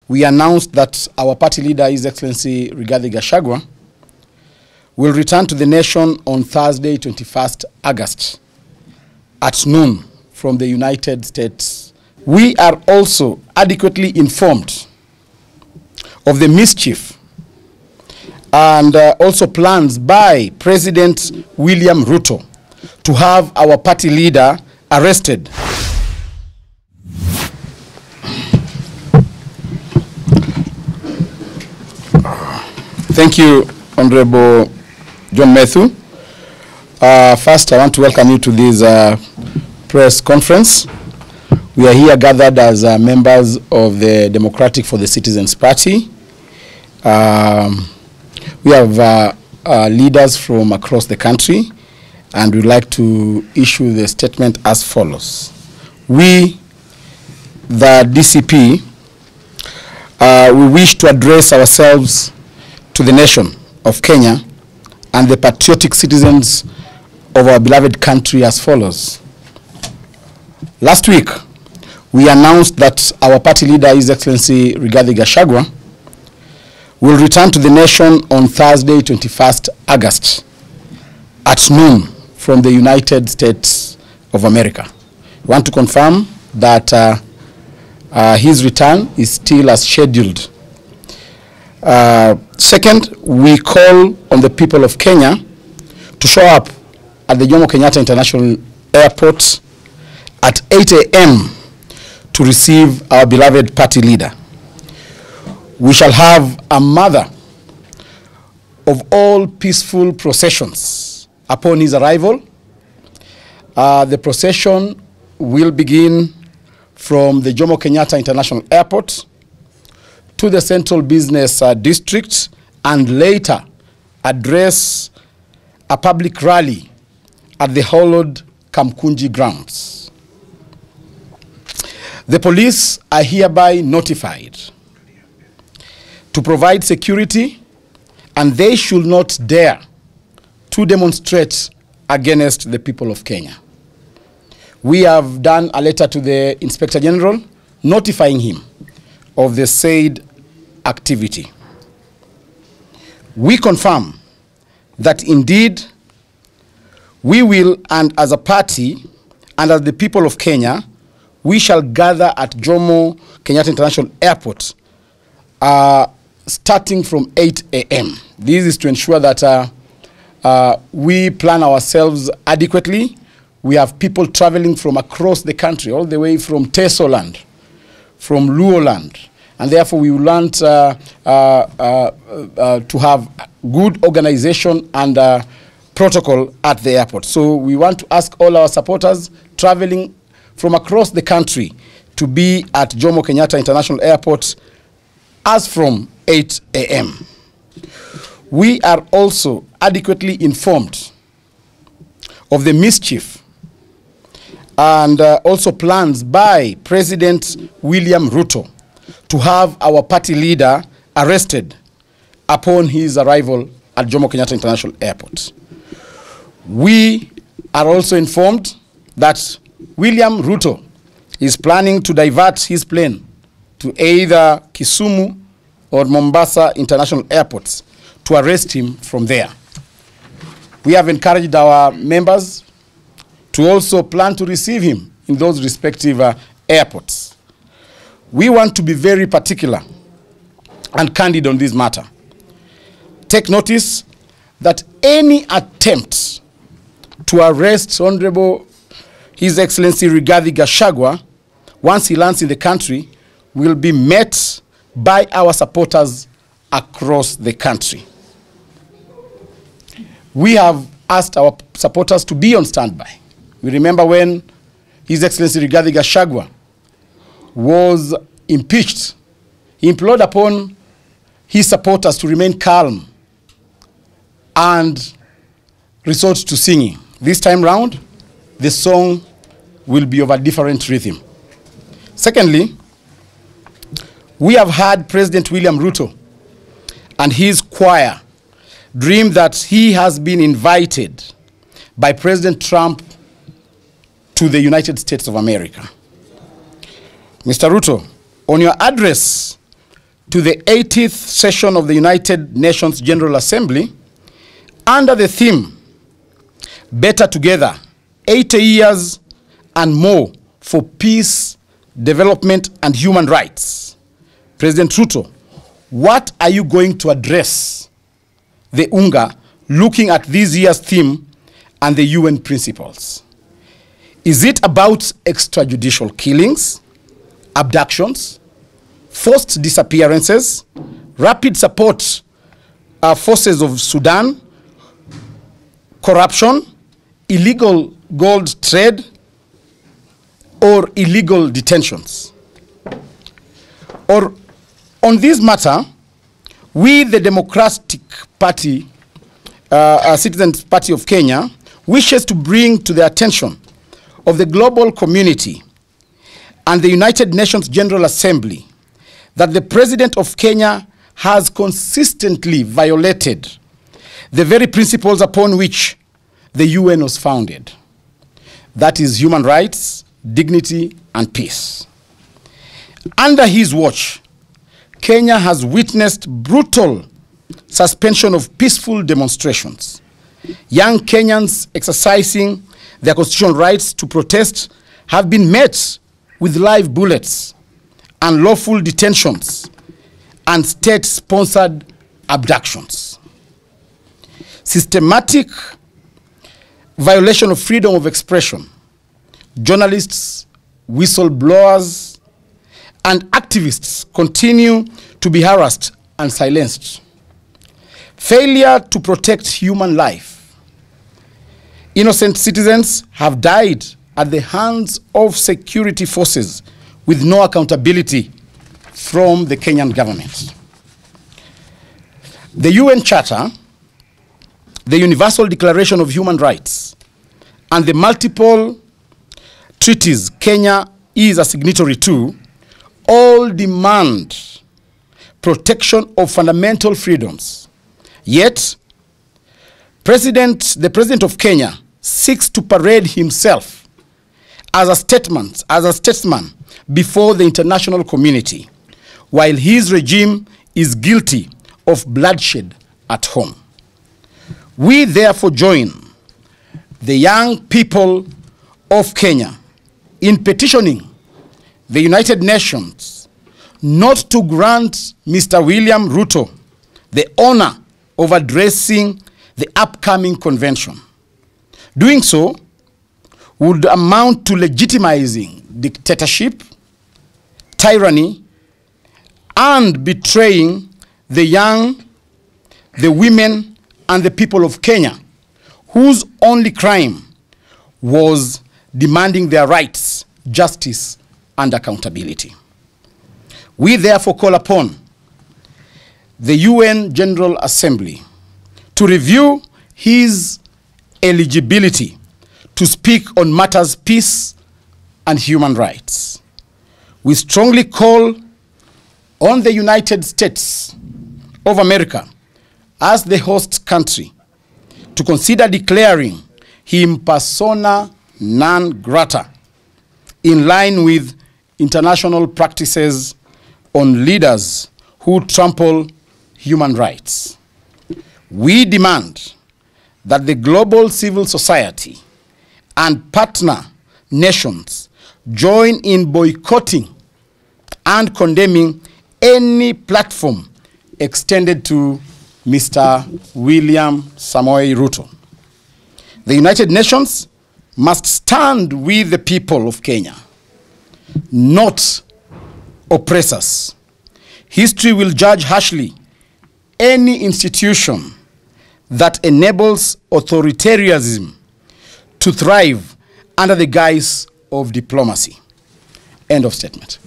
we announced that our party leader, His Excellency GACHAGUA, will return to the nation on Thursday, 21st August at noon from the United States. We are also adequately informed of the mischief and also plans by President William Ruto to have our party leader arrested. Thank you, Honorable John Matthew. First, I want to welcome you to this press conference. We are here gathered as members of the Democratic for the Citizens Party. We have leaders from across the country, and we'd like to issue the statement as follows. We, the DCP, we wish to address ourselves to the nation of Kenya and the patriotic citizens of our beloved country as follows. Last week, we announced that our party leader, His Excellency GACHAGUA, will return to the nation on Thursday, 21st August at noon from the United States of America. We want to confirm that his return is still as scheduled. Second, we call on the people of Kenya to show up at the Jomo Kenyatta International Airport at 8 a.m. to receive our beloved party leader. We shall have a mother of all peaceful processions upon his arrival. The procession will begin from the Jomo Kenyatta International Airport to the Central Business District and later address a public rally at the hallowed Kamkunji grounds. The police are hereby notified to provide security, and they should not dare to demonstrate against the people of Kenya. We have done a letter to the Inspector General notifying him of the said activity. We confirm that indeed we will, and as a party and as the people of Kenya, we shall gather at Jomo Kenyatta International Airport starting from 8 a.m. This is to ensure that we plan ourselves adequately. We have people traveling from across the country, all the way from Tesoland, from Luoland, and therefore we want to have good organization and protocol at the airport. So we want to ask all our supporters traveling from across the country to be at Jomo Kenyatta International Airport as from 8 a.m. We are also adequately informed of the mischief and also plans by President William Ruto to have our party leader arrested upon his arrival at Jomo Kenyatta International Airport. We are also informed that William Ruto is planning to divert his plane to either Kisumu or Mombasa International Airports to arrest him from there. We have encouraged our members to also plan to receive him in those respective airports. We want to be very particular and candid on this matter. Take notice that any attempt to arrest Honorable His Excellency GACHAGUA once he lands in the country will be met by our supporters across the country. We have asked our supporters to be on standby. We remember when His Excellency GACHAGUA was impeached, he implored upon his supporters to remain calm and resort to singing. This time round, the song will be of a different rhythm. Secondly, we have had President William Ruto and his choir dream that he has been invited by President Trump to the United States of America. Mr. Ruto, on your address to the 80th session of the United Nations General Assembly under the theme, Better Together, 80 years and more for peace, development, and human rights. President Ruto, what are you going to address the UNGA looking at this year's theme and the UN principles? Is it about extrajudicial killings, abductions, forced disappearances, rapid support forces of Sudan, corruption, illegal gold trade, or illegal detentions? Or on this matter, we, the Democratic Party, Citizens Party of Kenya, wishes to bring to the attention of the global community and the United Nations General Assembly that the President of Kenya has consistently violated the very principles upon which the UN was founded. That is human rights, dignity, and peace. Under his watch, Kenya has witnessed brutal suspension of peaceful demonstrations. Young Kenyans exercising their constitutional rights to protest have been met with live bullets, unlawful detentions, and state-sponsored abductions. Systematic violation of freedom of expression. Journalists, whistleblowers, and activists continue to be harassed and silenced. Failure to protect human life. Innocent citizens have died at the hands of security forces with no accountability from the Kenyan government. The UN Charter, the Universal Declaration of Human Rights, and the multiple treaties Kenya is a signatory to all demand protection of fundamental freedoms. Yet, the President of Kenya seeks to parade himself as a statesman before the international community, while his regime is guilty of bloodshed at home. We therefore join the young people of Kenya in petitioning the United Nations not to grant Mr. William Ruto the honor of addressing the upcoming convention. Doing so would amount to legitimizing dictatorship, tyranny, and betraying the young, the women, and the people of Kenya, whose only crime was demanding their rights, justice, and accountability. We therefore call upon the UN General Assembly to review his eligibility to speak on matters peace and human rights. We strongly call on the United States of America as the host country to consider declaring him persona non grata in line with international practices on leaders who trample human rights. We demand that the global civil society and partner nations join in boycotting and condemning any platform extended to Mr. William Samoei Ruto. The United Nations must stand with the people of Kenya, not oppressors. History will judge harshly any institution that enables authoritarianism to thrive under the guise of diplomacy. End of statement.